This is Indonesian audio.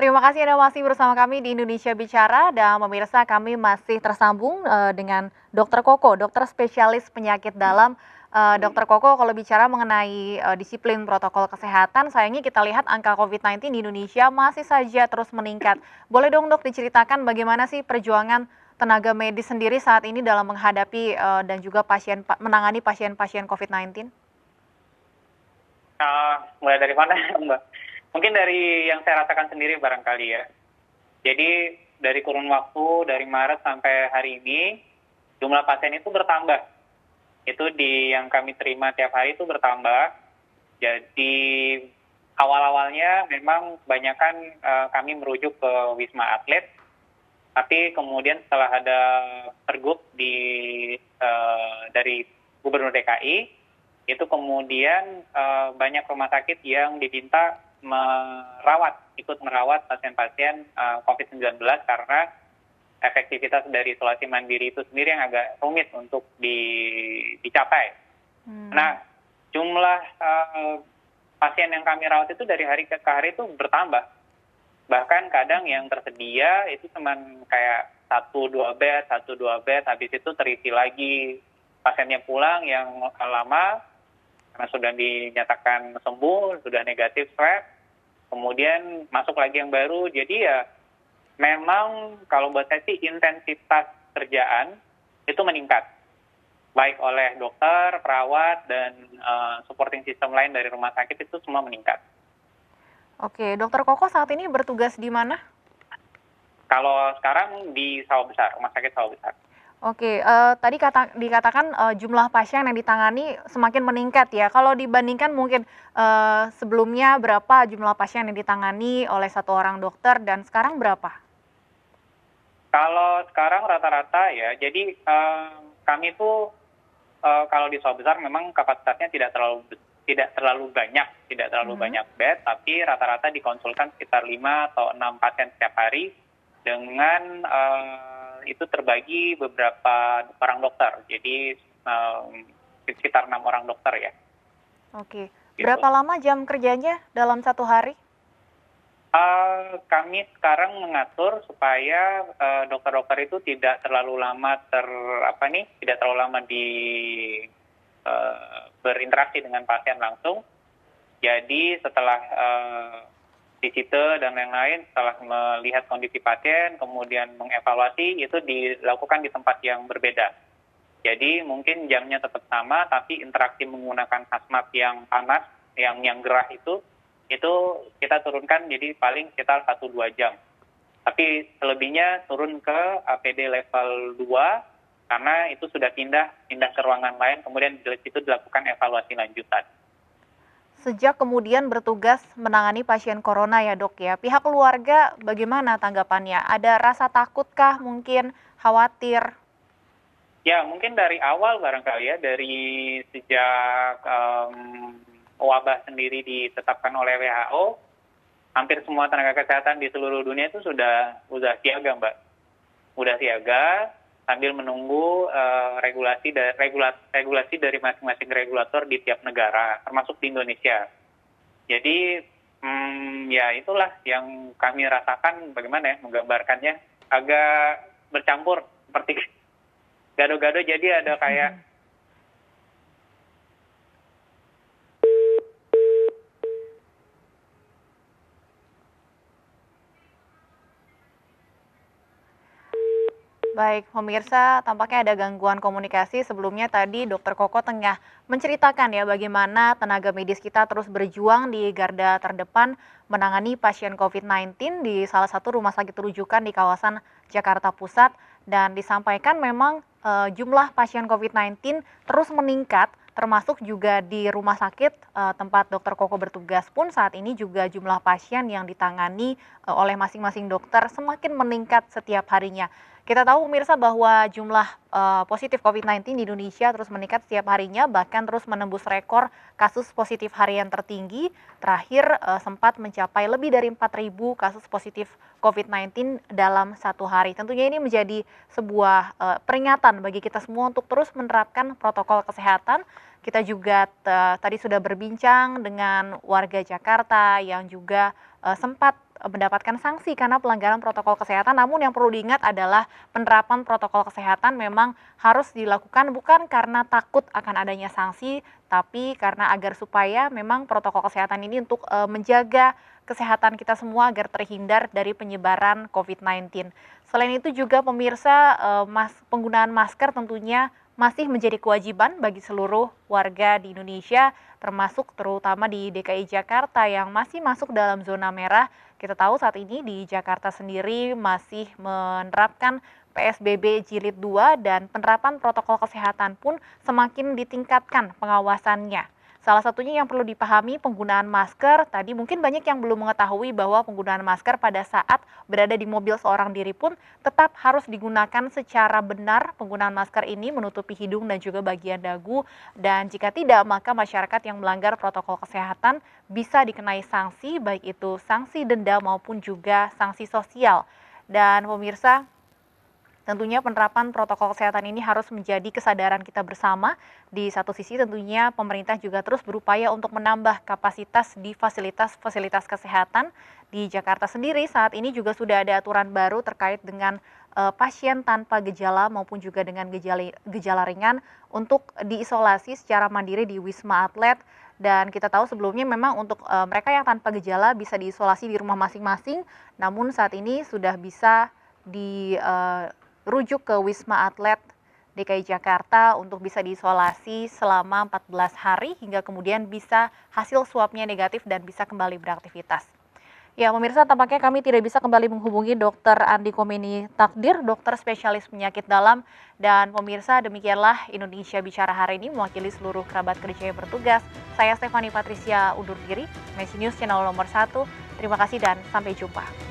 Terima kasih Anda masih bersama kami di Indonesia Bicara dan pemirsa kami masih tersambung dengan Dokter Koko, dokter spesialis penyakit dalam. Dokter Koko kalau bicara mengenai disiplin protokol kesehatan, sayangnya kita lihat angka COVID-19 di Indonesia masih saja terus meningkat. Boleh dong dok diceritakan bagaimana sih perjuangan tenaga medis sendiri saat ini dalam menghadapi dan juga menangani pasien-pasien COVID-19? Mulai dari mana, Mbak? Mungkin dari yang saya rasakan sendiri barangkali ya. Jadi dari kurun waktu dari Maret sampai hari ini, jumlah pasien itu bertambah. Itu yang kami terima tiap hari itu bertambah. Jadi awal-awalnya memang kebanyakan kami merujuk ke Wisma Atlet, tapi kemudian setelah ada pergub dari Gubernur DKI, itu kemudian banyak rumah sakit yang diminta ikut merawat pasien-pasien COVID-19 karena efektivitas dari isolasi mandiri itu sendiri yang agak rumit untuk dicapai. Nah, jumlah pasien yang kami rawat itu dari hari ke hari itu bertambah. Bahkan kadang yang tersedia itu cuma kayak 1-2 bed, habis itu terisi lagi pasiennya pulang yang lama karena sudah dinyatakan sembuh, sudah negatif swab, kemudian masuk lagi yang baru. Jadi ya memang kalau buat saya sih intensitas kerjaan itu meningkat, baik oleh dokter, perawat, dan supporting system lain dari rumah sakit itu semua meningkat. Oke, dokter Koko saat ini bertugas di mana? Kalau sekarang di Sawah Besar, Rumah Sakit Sawah Besar. Oke, tadi dikatakan jumlah pasien yang ditangani semakin meningkat ya. Kalau dibandingkan mungkin sebelumnya berapa jumlah pasien yang ditangani oleh satu orang dokter dan sekarang berapa? Kalau sekarang rata-rata ya, jadi kami tuh kalau di Sawah Besar memang kapasitasnya tidak terlalu banyak bed, tapi rata-rata dikonsulkan sekitar 5 atau 6 pasien setiap hari dengan itu terbagi beberapa orang dokter, jadi sekitar 6 orang dokter ya. Oke, Gitu. berapa lama jam kerjanya dalam satu hari? Kami sekarang mengatur supaya dokter-dokter itu tidak terlalu lama berinteraksi dengan pasien langsung. Jadi setelah visite dan lain-lain, setelah melihat kondisi pasien, kemudian mengevaluasi, itu dilakukan di tempat yang berbeda. Jadi mungkin jamnya tetap sama, tapi interaksi menggunakan hazmat yang panas, yang gerah itu kita turunkan jadi paling sekitar 1-2 jam. Tapi selebihnya turun ke APD level 2, karena itu sudah pindah ke ruangan lain, kemudian di situ dilakukan evaluasi lanjutan. Sejak kemudian bertugas menangani pasien corona ya dok ya, pihak keluarga bagaimana tanggapannya? Ada rasa takutkah mungkin, khawatir? Ya, mungkin dari awal barangkali ya, dari sejak wabah sendiri ditetapkan oleh WHO, hampir semua tenaga kesehatan di seluruh dunia itu sudah siaga, Mbak. Udah siaga sambil menunggu regulasi dari masing-masing regulator di tiap negara, termasuk di Indonesia. Jadi ya itulah yang kami rasakan, bagaimana ya menggambarkannya, agak bercampur seperti gado-gado, jadi ada kayak Baik, pemirsa, tampaknya ada gangguan komunikasi. Sebelumnya tadi Dokter Koko tengah menceritakan ya bagaimana tenaga medis kita terus berjuang di garda terdepan menangani pasien COVID-19 di salah satu rumah sakit rujukan di kawasan Jakarta Pusat. Dan disampaikan memang jumlah pasien COVID-19 terus meningkat, termasuk juga di rumah sakit tempat Dokter Koko bertugas pun saat ini juga jumlah pasien yang ditangani oleh masing-masing dokter semakin meningkat setiap harinya. Kita tahu pemirsa bahwa jumlah positif COVID-19 di Indonesia terus meningkat setiap harinya, bahkan terus menembus rekor kasus positif harian tertinggi. Terakhir sempat mencapai lebih dari 4.000 kasus positif COVID-19 dalam satu hari. Tentunya ini menjadi sebuah peringatan bagi kita semua untuk terus menerapkan protokol kesehatan. Kita juga tadi sudah berbincang dengan warga Jakarta yang juga sempat mendapatkan sanksi karena pelanggaran protokol kesehatan. Namun yang perlu diingat adalah penerapan protokol kesehatan memang harus dilakukan bukan karena takut akan adanya sanksi, tapi karena agar supaya memang protokol kesehatan ini untuk menjaga kesehatan kita semua agar terhindar dari penyebaran COVID-19. Selain itu juga pemirsa, penggunaan masker tentunya masih menjadi kewajiban bagi seluruh warga di Indonesia, termasuk terutama di DKI Jakarta yang masih masuk dalam zona merah. Kita tahu saat ini di Jakarta sendiri masih menerapkan PSBB Jilid 2 dan penerapan protokol kesehatan pun semakin ditingkatkan pengawasannya. Salah satunya yang perlu dipahami penggunaan masker. Tadi mungkin banyak yang belum mengetahui bahwa penggunaan masker pada saat berada di mobil seorang diri pun tetap harus digunakan secara benar. Penggunaan masker ini menutupi hidung dan juga bagian dagu. Dan jika tidak, maka masyarakat yang melanggar protokol kesehatan bisa dikenai sanksi, baik itu sanksi denda maupun juga sanksi sosial. Dan pemirsa, tentunya penerapan protokol kesehatan ini harus menjadi kesadaran kita bersama. Di satu sisi tentunya pemerintah juga terus berupaya untuk menambah kapasitas di fasilitas-fasilitas kesehatan. Di Jakarta sendiri saat ini juga sudah ada aturan baru terkait dengan pasien tanpa gejala maupun juga dengan gejala ringan untuk diisolasi secara mandiri di Wisma Atlet. Dan kita tahu sebelumnya memang untuk mereka yang tanpa gejala bisa diisolasi di rumah masing-masing, namun saat ini sudah bisa rujuk ke Wisma Atlet DKI Jakarta untuk bisa diisolasi selama 14 hari hingga kemudian bisa hasil swabnya negatif dan bisa kembali beraktivitas. Ya, pemirsa, tampaknya kami tidak bisa kembali menghubungi Dr. Andi Komeni Takdir, dokter spesialis penyakit dalam. Dan pemirsa, demikianlah Indonesia Bicara hari ini mewakili seluruh kerabat kerja yang bertugas. Saya Stefani Patricia undur diri, Messi News Channel nomor 1. Terima kasih dan sampai jumpa.